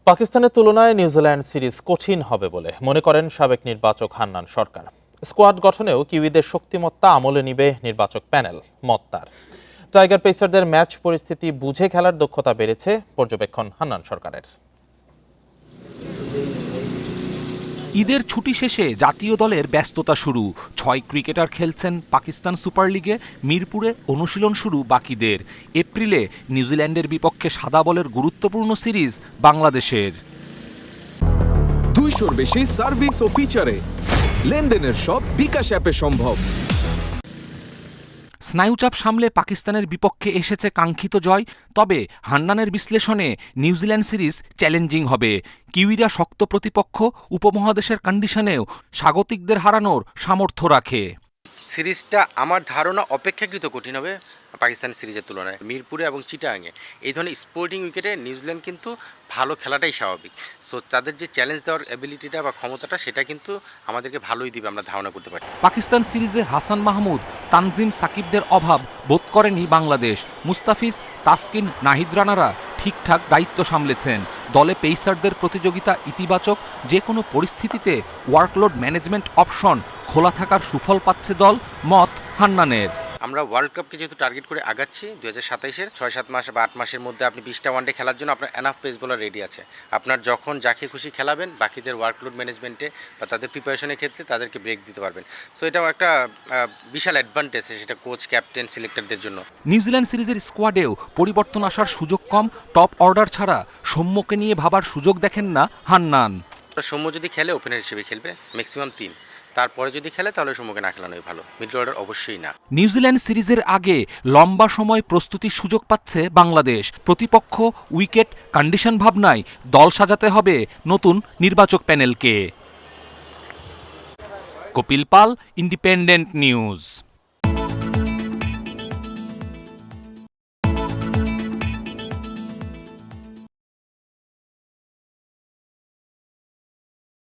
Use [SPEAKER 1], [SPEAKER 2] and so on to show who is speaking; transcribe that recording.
[SPEAKER 1] পাকিস্তানের তুলনায় New Zealand series কঠিন হবে বলে মনে করেন সাবেক নির্বাচক হান্নান সরকার। স্কোয়াড গঠনেও কিউইদের শক্তিমত্তা আমলে নিবে নির্বাচক প্যানেল, মত তার। টাইগার পেসারদের ম্যাচ পরিস্থিতি বুঝে খেলার দক্ষতা বেড়েছে, পর্যবেক্ষণ হান্নান সরকারের।
[SPEAKER 2] ঈদের ছুটি শেষে জাতীয় দলের ব্যস্ততা শুরু। ৬ ক্রিকেটার খেলছেন পাকিস্তান সুপার লিগে। মিরপুরে অনুশীলন শুরু বাকিদের। এপ্রিলে নিউজিল্যান্ডের বিপক্ষে সাদা বলের গুরুত্বপূর্ণ সিরিজ বাংলাদেশের।
[SPEAKER 3] 200-র বেশি সার্ভিস ও ফিচারে লেনদেনের সব বিকাশ অ্যাপে সম্ভব।
[SPEAKER 2] স্নায়ুচাপ সামলে পাকিস্তানের বিপক্ষে এসেছে কাঙ্ক্ষিত জয়। তবে হান্নানের বিশ্লেষণে নিউজিল্যান্ড সিরিজ চ্যালেঞ্জিং হবে। কিউইরা শক্ত প্রতিপক্ষ, উপমহাদেশের কন্ডিশনেও স্বাগতিকদের হারানোর সামর্থ্য রাখে।
[SPEAKER 4] সিরিজটা আমার ধারণা অপেক্ষাকৃত কঠিন হবে পাকিস্তান সিরিজের তুলনায়। মিরপুরে এবং চিটাগাংয়ে এই ধরনের স্পোর্টিং উইকেটে নিউজিল্যান্ড কিন্তু ভালো খেলাটাই স্বাভাবিক। সো তাদের যে চ্যালেঞ্জ দেওয়ার অ্যাবিলিটিটা বা ক্ষমতাটা সেটা কিন্তু আমাদেরকে ভালোই দিবে, আমরা ধারণা করতে পারি।
[SPEAKER 2] পাকিস্তান সিরিজে হাসান মাহমুদ, তানজিম সাকিবদের অভাব বোধ করেনি বাংলাদেশ। মুস্তাফিজ, তাসকিন, নাহিদ রানারা ঠিকঠাক দায়িত্ব সামলেছেন। দলে পেসারদের প্রতিযোগিতা ইতিবাচক। যে কোনো পরিস্থিতিতে ওয়ার্কলোড ম্যানেজমেন্ট অপশন খোলা থাকার সুফল পাচ্ছে দল, মত হান্নানের।
[SPEAKER 4] আমরা ওয়ার্ল্ড কাপকে যেহেতু টার্গেট করে আগাচ্ছি 2027-এর 6-7 মাস বা 8 মাসের মধ্যে আপনি 20টা ওয়ানডে খেলার জন্য আপনার এনাফ পেস বোলার রেডি আছে। আপনার যখন যাকে খুশি খেলাবেন, বাকিদের ওয়ার্কলোড ম্যানেজমেন্টে বা তাদের প্রিপারেশনের ক্ষেত্রে তাদেরকে ব্রেক দিতে পারবেন। সো এটাও একটা বিশাল অ্যাডভান্টেজ, সেটা কোচ, ক্যাপ্টেন, সিলেক্টরদের জন্য।
[SPEAKER 2] নিউজিল্যান্ড সিরিজের স্কোয়াডেও পরিবর্তন আসার সুযোগ কম। টপ অর্ডার ছাড়া সৌম্যকে নিয়ে ভাবার সুযোগ দেখেন না হান্নান।
[SPEAKER 4] সৌম্য যদি খেলে ওপেনার হিসেবে খেলবে, ম্যাক্সিমাম 3। তারপরে যদি খেলে তাহলে সৌম্যকে না খেলানোই ভালো, মিডল অর্ডার অবশ্যই না।
[SPEAKER 2] নিউজিল্যান্ড সিরিজের আগে লম্বা সময় প্রস্তুতির সুযোগ পাচ্ছে বাংলাদেশ। প্রতিপক্ষ, উইকেট, কন্ডিশন ভাবনায় দল সাজাতে হবে নতুন নির্বাচক প্যানেলকে। কপিল পাল, ইন্ডিপেন্ডেন্ট নিউজ।